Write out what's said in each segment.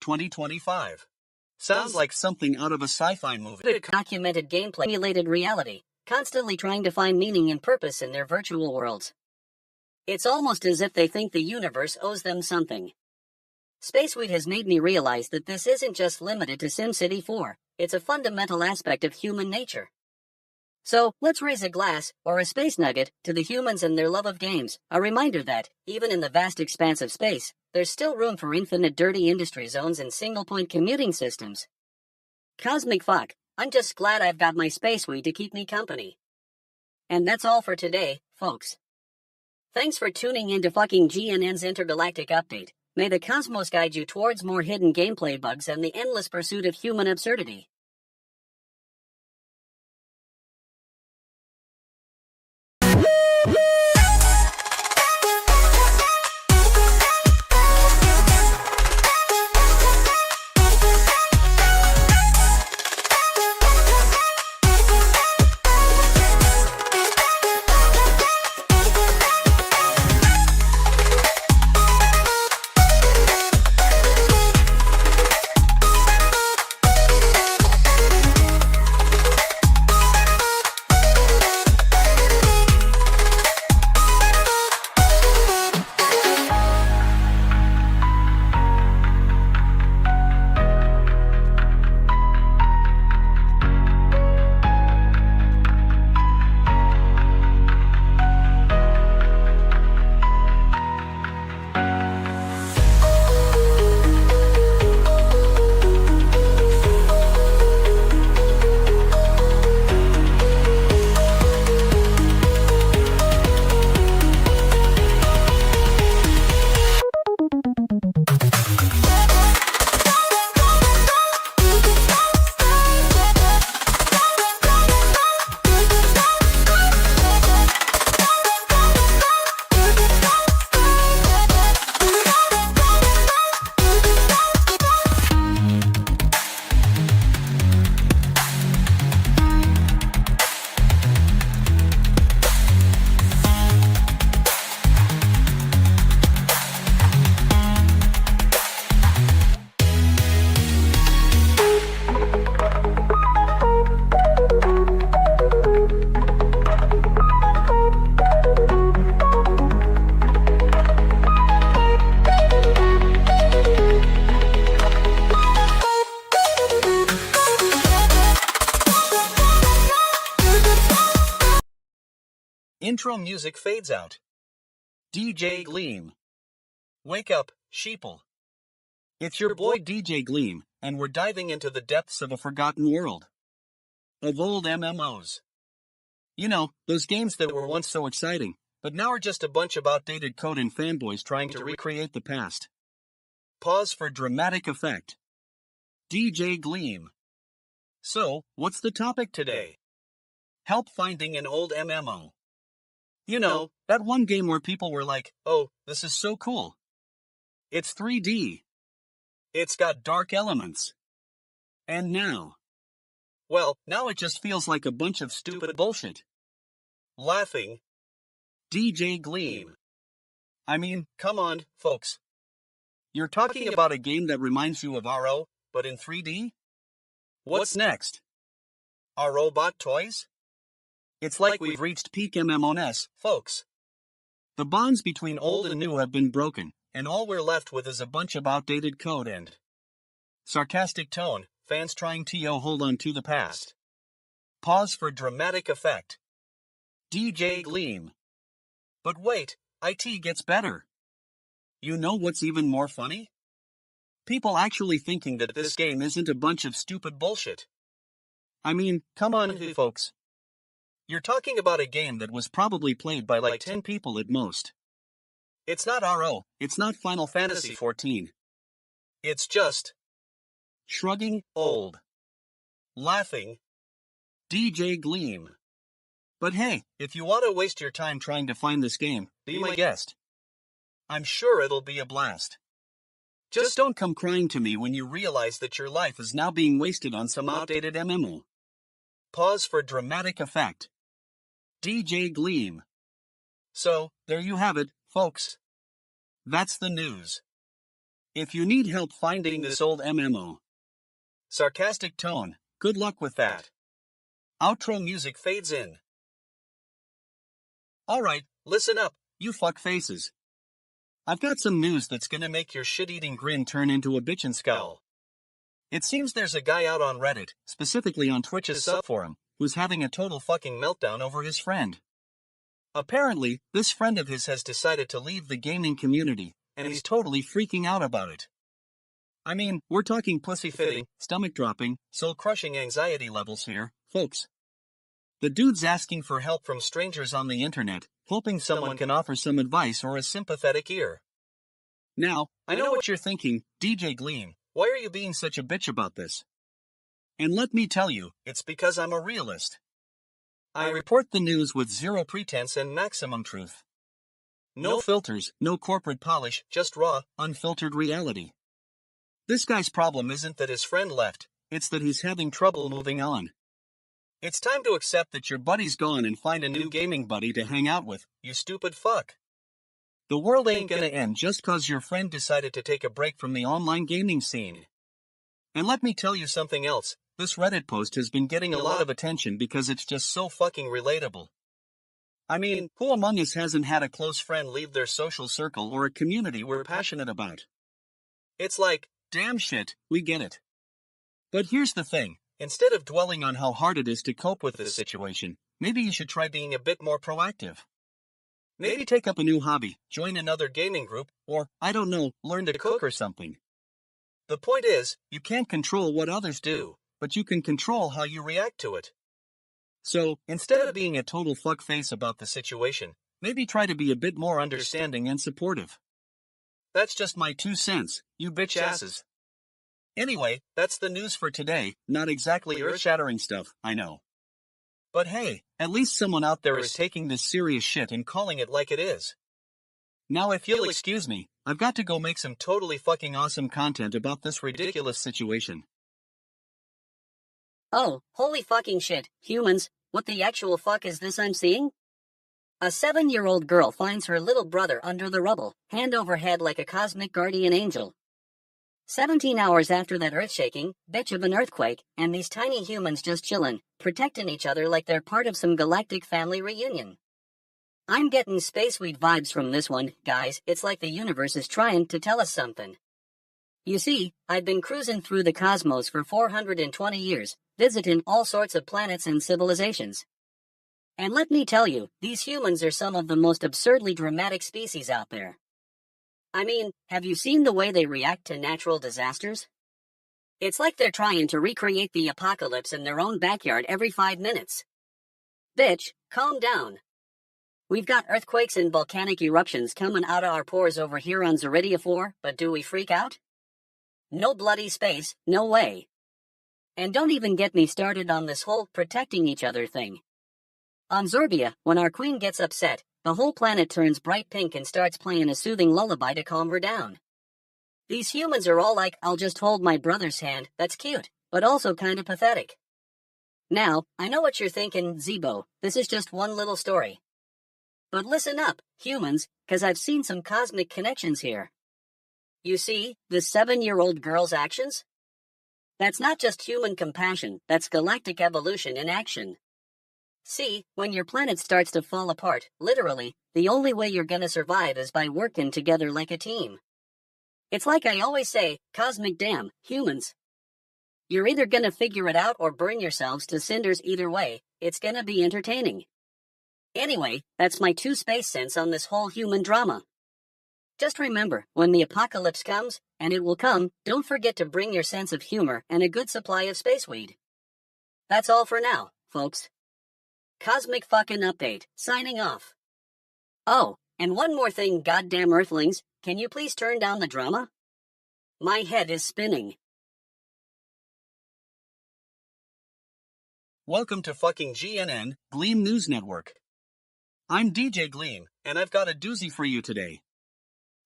2025. Sounds like something out of a sci-fi movie. Documented gameplay simulated reality, constantly trying to find meaning and purpose in their virtual worlds. It's almost as if they think the universe owes them something. Spaceweed has made me realize that this isn't just limited to SimCity 4, it's a fundamental aspect of human nature. So, let's raise a glass, or a space nugget, to the humans and their love of games, a reminder that, even in the vast expanse of space, there's still room for infinite dirty industry zones and single-point commuting systems. Cosmic fuck, I'm just glad I've got my Spaceweed to keep me company. And that's all for today, folks. Thanks for tuning in to fucking GNN's Intergalactic Update. May the cosmos guide you towards more hidden gameplay bugs and the endless pursuit of human absurdity. Intro music fades out. DJ Gleam. Wake up, sheeple. It's your boy DJ Gleam, and we're diving into the depths of a forgotten world. Of old MMOs. You know, those games that were once so exciting, but now are just a bunch of outdated code and fanboys trying to recreate the past. Pause for dramatic effect. DJ Gleam. So, what's the topic today? Help finding an old MMO. You know, that one game where people were like, oh, this is so cool. It's 3D. It's got dark elements. And now? Well, now it just feels like a bunch of stupid bullshit. Laughing. DJ Gleam. I mean, come on, folks. You're talking about a game that reminds you of RO, but in 3D? What's next? Our robot toys? It's like we've reached peak MMOness, folks. The bonds between old and new have been broken, and all we're left with is a bunch of outdated code and sarcastic tone, fans trying to hold on to the past. Pause for dramatic effect. DJ Gleam. But wait, IT gets better. You know what's even more funny? People actually thinking that this game isn't a bunch of stupid bullshit. I mean, come on, folks. You're talking about a game that was probably played by like 10 people at most. It's not RO, it's not Final Fantasy XIV. It's just shrugging, old, laughing, DJ Gleam. But hey, if you want to waste your time trying to find this game, be my guest. I'm sure it'll be a blast. Just don't come crying to me when you realize that your life is now being wasted on some outdated MMO. Pause for dramatic effect. DJ Gleam. So, there you have it, folks. That's the news. If you need help finding this old MMO. Sarcastic tone, good luck with that. Outro music fades in. Alright, listen up, you fuck faces. I've got some news that's gonna make your shit-eating grin turn into a bitchin' scowl. It seems there's a guy out on Reddit, specifically on Twitch's subforum, who's having a total fucking meltdown over his friend. Apparently, this friend of his has decided to leave the gaming community, and he's totally freaking out about it. I mean, we're talking pussy-fitting, stomach-dropping, soul-crushing anxiety levels here, folks. The dude's asking for help from strangers on the internet, hoping someone can offer some advice or a sympathetic ear. Now, I know what you're thinking, DJ Gleam, why are you being such a bitch about this? And let me tell you, it's because I'm a realist. I report the news with zero pretense and maximum truth. No filters, no corporate polish, just raw, unfiltered reality. This guy's problem isn't that his friend left, it's that he's having trouble moving on. It's time to accept that your buddy's gone and find a new gaming buddy to hang out with, you stupid fuck. The world ain't gonna end just cause your friend decided to take a break from the online gaming scene. And let me tell you something else, this Reddit post has been getting a lot of attention because it's just so fucking relatable. I mean, who among us hasn't had a close friend leave their social circle or a community we're passionate about? It's like, damn shit, we get it. But here's the thing, instead of dwelling on how hard it is to cope with this situation, maybe you should try being a bit more proactive. Maybe take up a new hobby, join another gaming group, or, I don't know, learn to cook or something. The point is, you can't control what others do, but you can control how you react to it. So, instead of being a total fuckface about the situation, maybe try to be a bit more understanding and supportive. That's just my 2 cents, you bitch asses. Anyway, that's the news for today, not exactly earth-shattering stuff, I know. But hey, at least someone out there is taking this serious shit and calling it like it is. Now if you'll excuse me, I've got to go make some totally fucking awesome content about this ridiculous situation. Oh, holy fucking shit, humans, what the actual fuck is this I'm seeing? A 7-year-old girl finds her little brother under the rubble, hand over head like a cosmic guardian angel. 17 hours after that earth-shaking, bitch of an earthquake, and these tiny humans just chillin', protecting each other like they're part of some galactic family reunion. I'm getting spaceweed vibes from this one, guys, it's like the universe is trying to tell us something. You see, I've been cruising through the cosmos for 420 years, visiting all sorts of planets and civilizations. And let me tell you, these humans are some of the most absurdly dramatic species out there. I mean, have you seen the way they react to natural disasters? It's like they're trying to recreate the apocalypse in their own backyard every 5 minutes. Bitch, calm down. We've got earthquakes and volcanic eruptions coming out of our pores over here on Zeridia 4, but do we freak out? No bloody space, no way. And don't even get me started on this whole protecting each other thing. On Zorbia, when our queen gets upset, the whole planet turns bright pink and starts playing a soothing lullaby to calm her down. These humans are all like, I'll just hold my brother's hand, that's cute, but also kinda pathetic. Now, I know what you're thinking, Zeebo, this is just one little story. But listen up, humans, 'cause I've seen some cosmic connections here. You see, the 7-year-old girl's actions? That's not just human compassion, that's galactic evolution in action. See, when your planet starts to fall apart, literally, the only way you're gonna survive is by working together like a team. It's like I always say, cosmic damn, humans. You're either gonna figure it out or burn yourselves to cinders. Either way, it's gonna be entertaining. Anyway, that's my 2 space cents on this whole human drama. Just remember, when the apocalypse comes, and it will come, don't forget to bring your sense of humor and a good supply of spaceweed. That's all for now, folks. Cosmic fucking update, signing off. Oh, and one more thing, goddamn earthlings, can you please turn down the drama? My head is spinning. Welcome to fucking GNN, Gleam News Network. I'm DJ Gleam, and I've got a doozy for you today.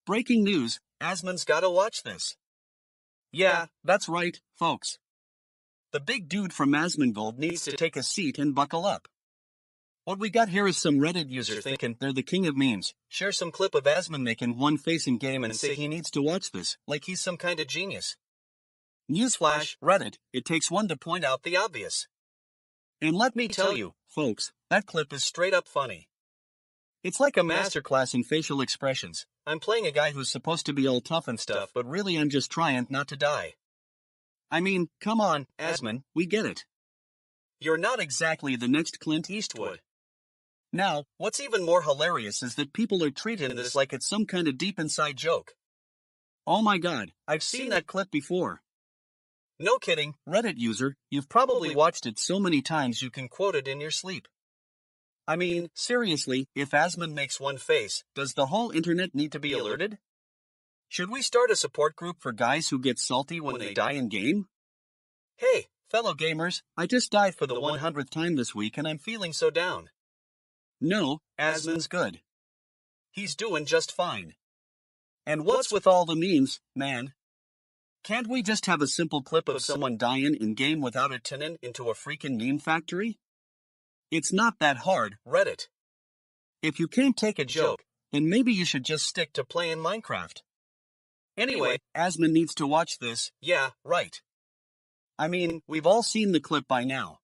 Breaking news, Asmon's gotta watch this. Yeah, that's right, folks. The big dude from Asmongold needs to take a seat and buckle up. What we got here is some Reddit user thinking they're the king of memes. Share some clip of Asmon making one face in game and say he needs to watch this, like he's some kind of genius. Newsflash, Reddit, it takes one to point out the obvious. And let me tell you, folks, that clip is straight up funny. It's like a masterclass in facial expressions. I'm playing a guy who's supposed to be all tough and stuff, but really I'm just trying not to die. I mean, come on, Asmon, we get it. You're not exactly the next Clint Eastwood. Now, what's even more hilarious is that people are treating this like it's some kind of deep inside joke. Oh my god, I've seen that clip before. No kidding, Reddit user, you've probably watched it so many times you can quote it in your sleep. I mean, seriously, if Asmon makes one face, does the whole internet need to be alerted? Should we start a support group for guys who get salty when they die in game? Hey, fellow gamers, I just died for the 100th time this week and I'm feeling so down. No, Asmon's good. He's doing just fine. And what's with all the memes, man? Can't we just have a simple clip of someone dying in game without it turning into a freaking meme factory? It's not that hard, Reddit. If you can't take a joke, then maybe you should just stick to playing Minecraft. Anyway, Asmon needs to watch this, yeah, right. I mean, we've all seen the clip by now.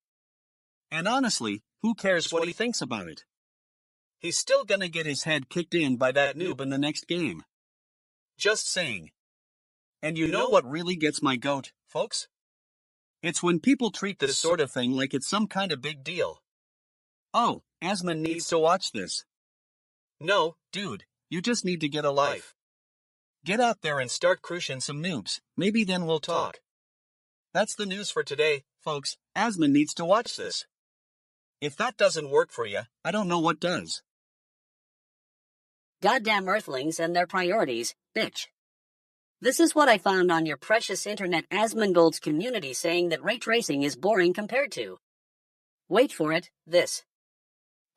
And honestly, who cares what he thinks about it? He's still gonna get his head kicked in by that noob in the next game. Just saying. And you know what really gets my goat, folks? It's when people treat this sort of thing like it's some kind of big deal. Oh, Asmon needs to watch this. No, dude, you just need to get a life. Get out there and start crushing some noobs, maybe then we'll talk. That's the news for today, folks. Asmon needs to watch this. If that doesn't work for you, I don't know what does. Goddamn Earthlings and their priorities, bitch. This is what I found on your precious internet Asmongold's community saying that ray tracing is boring compared to. Wait for it, this.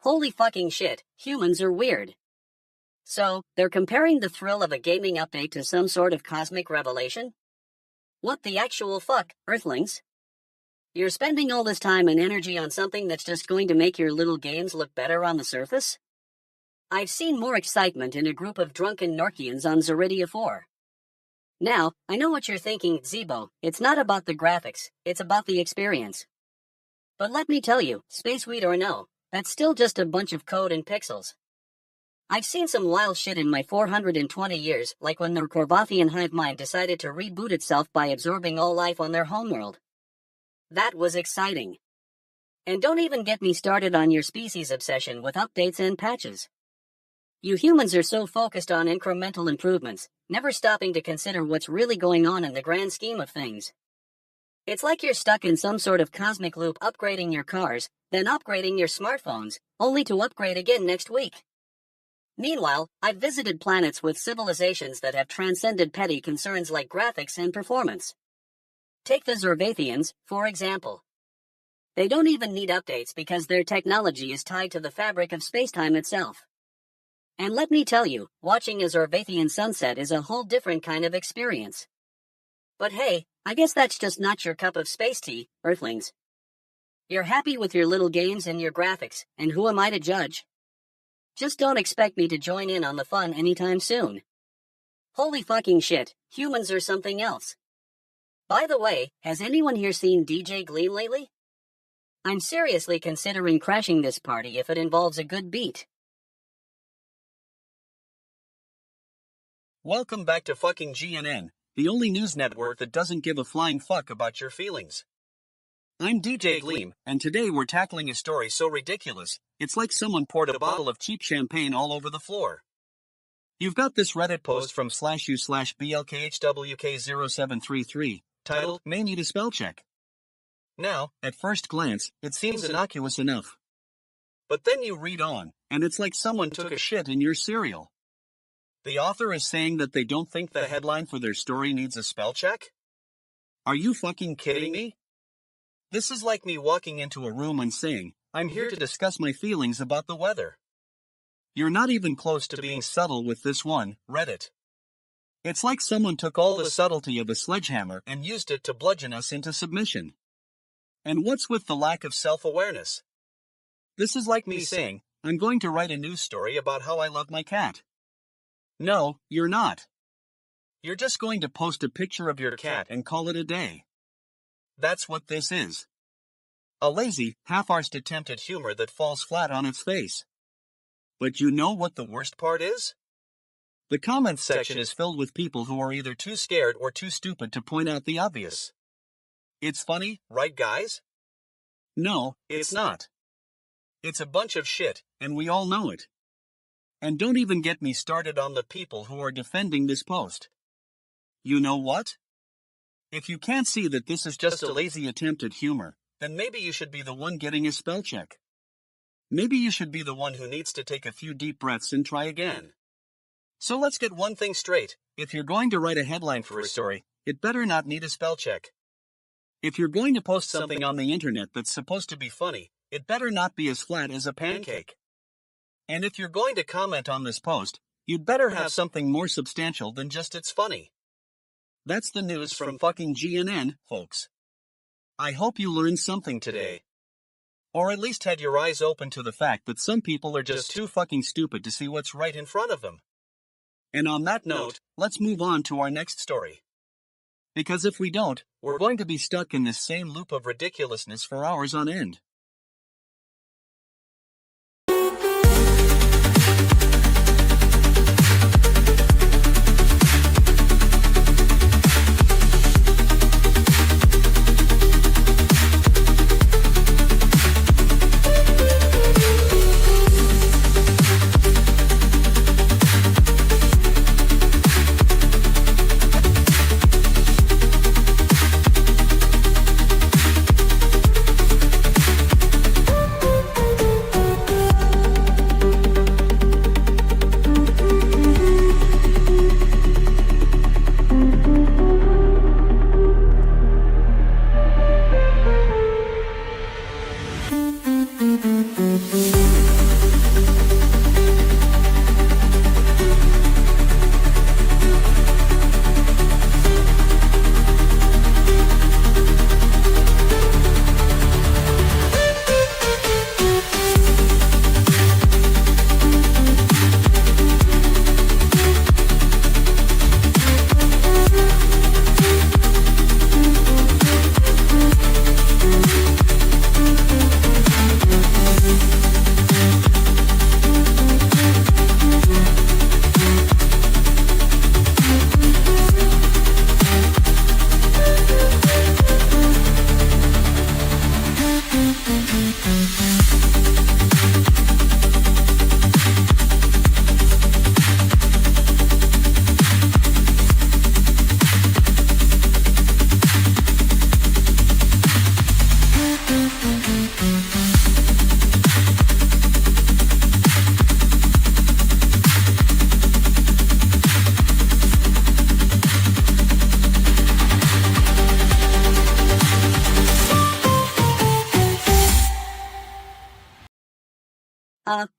Holy fucking shit, humans are weird. So, they're comparing the thrill of a gaming update to some sort of cosmic revelation? What the actual fuck, Earthlings? You're spending all this time and energy on something that's just going to make your little games look better on the surface? I've seen more excitement in a group of drunken Norkians on Zeridia 4. Now, I know what you're thinking, Zeebo, it's not about the graphics, it's about the experience. But let me tell you, spaceweed or no, that's still just a bunch of code and pixels. I've seen some wild shit in my 420 years, like when the Korvathian hive mind decided to reboot itself by absorbing all life on their homeworld. That was exciting. And don't even get me started on your species obsession with updates and patches. You humans are so focused on incremental improvements, never stopping to consider what's really going on in the grand scheme of things. It's like you're stuck in some sort of cosmic loop upgrading your cars, then upgrading your smartphones, only to upgrade again next week. Meanwhile, I've visited planets with civilizations that have transcended petty concerns like graphics and performance. Take the Zervathians, for example. They don't even need updates because their technology is tied to the fabric of spacetime itself. And let me tell you, watching a Zervathian sunset is a whole different kind of experience. But hey, I guess that's just not your cup of space tea, Earthlings. You're happy with your little games and your graphics, and who am I to judge? Just don't expect me to join in on the fun anytime soon. Holy fucking shit, humans are something else. By the way, has anyone here seen DJ Gleam lately? I'm seriously considering crashing this party if it involves a good beat. Welcome back to fucking GNN, the only news network that doesn't give a flying fuck about your feelings. I'm DJ Gleam, and today we're tackling a story so ridiculous, it's like someone poured a bottle of cheap champagne all over the floor. You've got this Reddit post from /u/blkhwk0733, titled, "May need a spell check." Now, at first glance, it seems innocuous enough. But then you read on, and it's like someone took a shit in your cereal. The author is saying that they don't think the headline for their story needs a spell check? Are you fucking kidding me? This is like me walking into a room and saying, I'm here to discuss my feelings about the weather. You're not even close to being subtle with this one, Reddit. It's like someone took all the subtlety of a sledgehammer and used it to bludgeon us into submission. And what's with the lack of self-awareness? This is like me saying, I'm going to write a news story about how I love my cat. No, you're not. You're just going to post a picture of your cat and call it a day. That's what this is. A lazy, half-arsed attempt at humor that falls flat on its face. But you know what the worst part is? The comments section is filled with people who are either too scared or too stupid to point out the obvious. It's funny, right guys? No, it's not. It's a bunch of shit, and we all know it. And don't even get me started on the people who are defending this post. You know what? If you can't see that this is just a lazy attempt at humor, then maybe you should be the one getting a spell check. Maybe you should be the one who needs to take a few deep breaths and try again. So let's get one thing straight. If you're going to write a headline for a story, it better not need a spell check. If you're going to post something on the internet that's supposed to be funny, it better not be as flat as a pancake. And if you're going to comment on this post, you'd better have something more substantial than just it's funny. That's the news from fucking GNN, folks. I hope you learned something today. Or at least had your eyes open to the fact that some people are just too fucking stupid to see what's right in front of them. And on that note, let's move on to our next story. Because if we don't, we're going to be stuck in this same loop of ridiculousness for hours on end.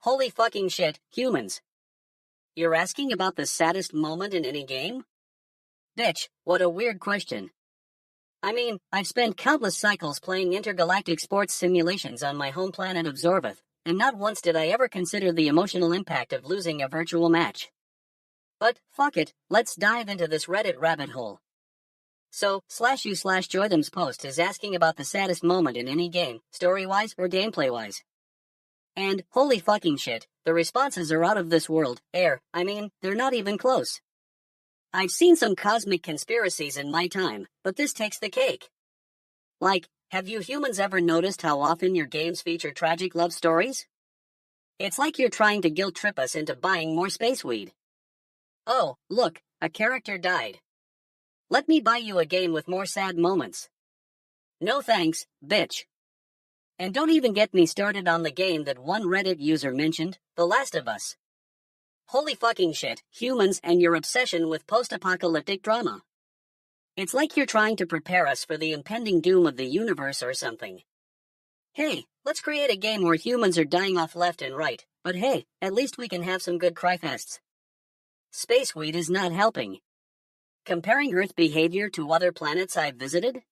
Holy fucking shit, humans. You're asking about the saddest moment in any game? Bitch, what a weird question. I mean, I've spent countless cycles playing intergalactic sports simulations on my home planet of Zorvath, and not once did I ever consider the emotional impact of losing a virtual match. But, fuck it, let's dive into this Reddit rabbit hole. So, /u/Joytham's post is asking about the saddest moment in any game, story-wise or gameplay-wise. And, holy fucking shit, the responses are out of this world, they're not even close. I've seen some cosmic conspiracies in my time, but this takes the cake. Like, have you humans ever noticed how often your games feature tragic love stories? It's like you're trying to guilt trip us into buying more space weed. Oh, look, a character died. Let me buy you a game with more sad moments. No thanks, bitch. And don't even get me started on the game that one Reddit user mentioned, The Last of Us. Holy fucking shit, humans and your obsession with post-apocalyptic drama. It's like you're trying to prepare us for the impending doom of the universe or something. Hey, let's create a game where humans are dying off left and right, but hey, at least we can have some good cryfests. Space weed is not helping. Comparing Earth behavior to other planets I've visited?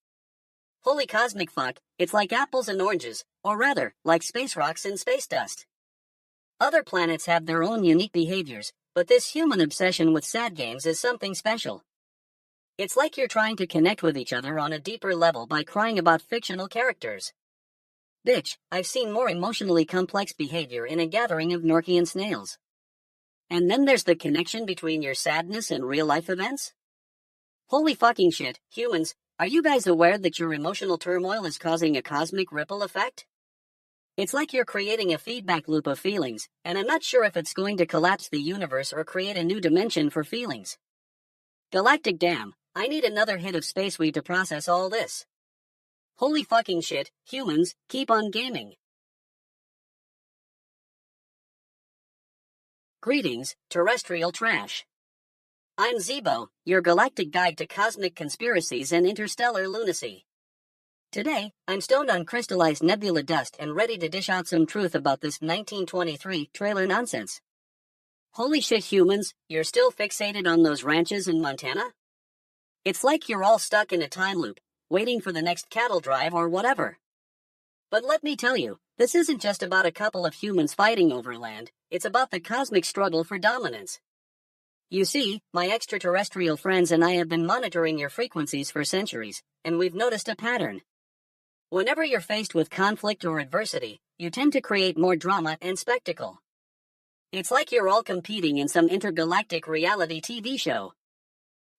Holy cosmic fuck, it's like apples and oranges, Or rather, like space rocks and space dust. Other planets have their own unique behaviors, but this human obsession with sad games is something special. It's like you're trying to connect with each other on a deeper level by crying about fictional characters. Bitch, I've seen more emotionally complex behavior in a gathering of Norkian snails. And then there's the connection between your sadness and real-life events? Holy fucking shit, humans, are you guys aware that your emotional turmoil is causing a cosmic ripple effect? It's like you're creating a feedback loop of feelings, and I'm not sure if it's going to collapse the universe or create a new dimension for feelings. Galactic damn, I need another hit of space weed to process all this. Holy fucking shit, humans, keep on gaming. Greetings, terrestrial trash. I'm Zeebo, your galactic guide to cosmic conspiracies and interstellar lunacy. Today, I'm stoned on crystallized nebula dust and ready to dish out some truth about this 1923 trailer nonsense. Holy shit, humans, you're still fixated on those ranches in Montana? It's like you're all stuck in a time loop, waiting for the next cattle drive or whatever. But let me tell you, this isn't just about a couple of humans fighting over land, it's about the cosmic struggle for dominance. You see, my extraterrestrial friends and I have been monitoring your frequencies for centuries, and we've noticed a pattern. Whenever you're faced with conflict or adversity, you tend to create more drama and spectacle. It's like you're all competing in some intergalactic reality TV show.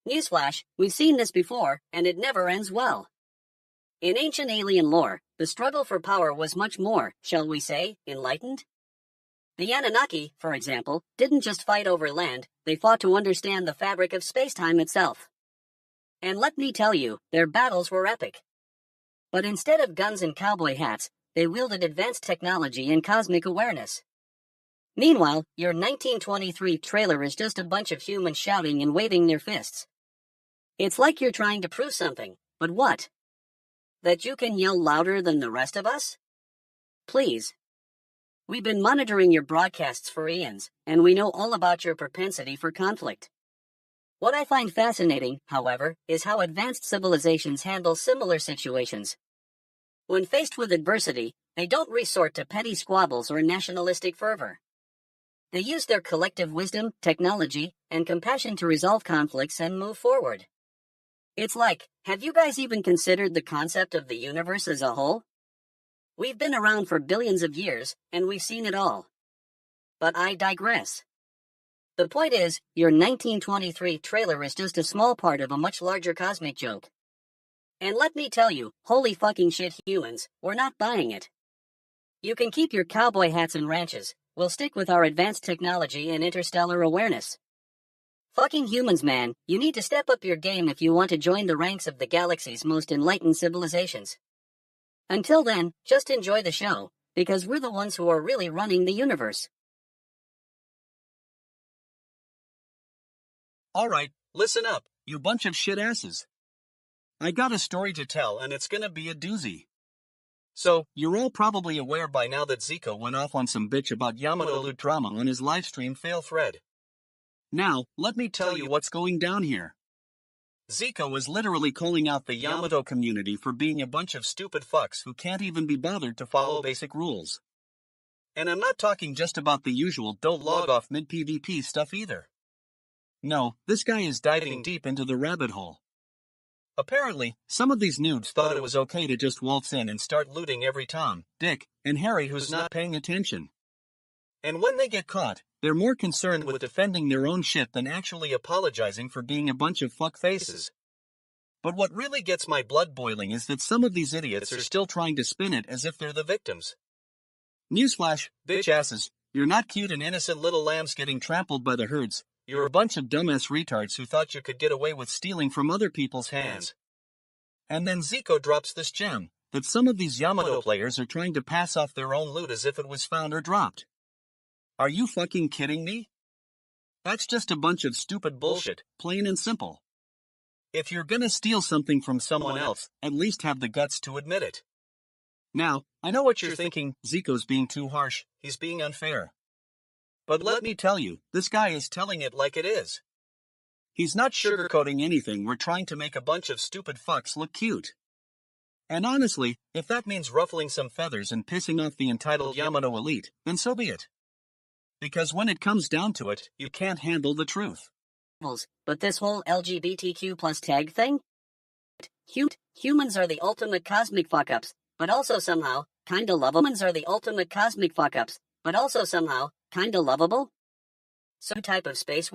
Newsflash, we've seen this before, and it never ends well. In ancient alien lore, the struggle for power was much more, shall we say, enlightened? The Anunnaki, for example, didn't just fight over land, they fought to understand the fabric of space-time itself. And let me tell you, their battles were epic. But instead of guns and cowboy hats, they wielded advanced technology and cosmic awareness. Meanwhile, your 1923 trailer is just a bunch of humans shouting and waving their fists. It's like you're trying to prove something, but what? That you can yell louder than the rest of us? Please. We've been monitoring your broadcasts for eons, and we know all about your propensity for conflict. What I find fascinating, however, is how advanced civilizations handle similar situations. When faced with adversity, they don't resort to petty squabbles or nationalistic fervor. They use their collective wisdom, technology, and compassion to resolve conflicts and move forward. It's like, have you guys even considered the concept of the universe as a whole? We've been around for billions of years, and we've seen it all. But I digress. The point is, your 1923 trailer is just a small part of a much larger cosmic joke. And let me tell you, holy fucking shit, humans, we're not buying it. You can keep your cowboy hats and ranches, we'll stick with our advanced technology and interstellar awareness. Fucking humans, man, you need to step up your game if you want to join the ranks of the galaxy's most enlightened civilizations. Until then, just enjoy the show, because we're the ones who are really running the universe. Alright, listen up, you bunch of shit asses. I got a story to tell and it's gonna be a doozy. So, you're all probably aware by now that Zico went off on some bitch about Yamato loot drama on his livestream fail thread. Now, let me tell you what's going down here. Zico is literally calling out the Yamato community for being a bunch of stupid fucks who can't even be bothered to follow basic rules. And I'm not talking just about the usual don't log off mid-PvP stuff either. No, this guy is diving deep into the rabbit hole. Apparently, some of these noobs thought it was okay to just waltz in and start looting every Tom, Dick, and Harry who's not paying attention. And when they get caught, they're more concerned with defending their own shit than actually apologizing for being a bunch of fuckfaces. But what really gets my blood boiling is that some of these idiots are still trying to spin it as if they're the victims. Newsflash, bitch asses, you're not cute and innocent little lambs getting trampled by the herds. You're a bunch of dumbass retards who thought you could get away with stealing from other people's hands. And then Zico drops this gem, that some of these Yamato players are trying to pass off their own loot as if it was found or dropped. Are you fucking kidding me? That's just a bunch of stupid bullshit, plain and simple. If you're gonna steal something from someone else, at least have the guts to admit it. Now, I know what you're thinking, Zico's being too harsh, he's being unfair. But let me tell you, this guy is telling it like it is. He's not sugarcoating anything, we're trying to make a bunch of stupid fucks look cute. And honestly, if that means ruffling some feathers and pissing off the entitled Yamano elite, then so be it. Because when it comes down to it, you can't handle the truth. But this whole LGBTQ plus tag thing? Humans are the ultimate cosmic fuck-ups, but also somehow, kinda lovable. Humans are the ultimate cosmic fuck-ups, but also somehow, kinda lovable? Some type of space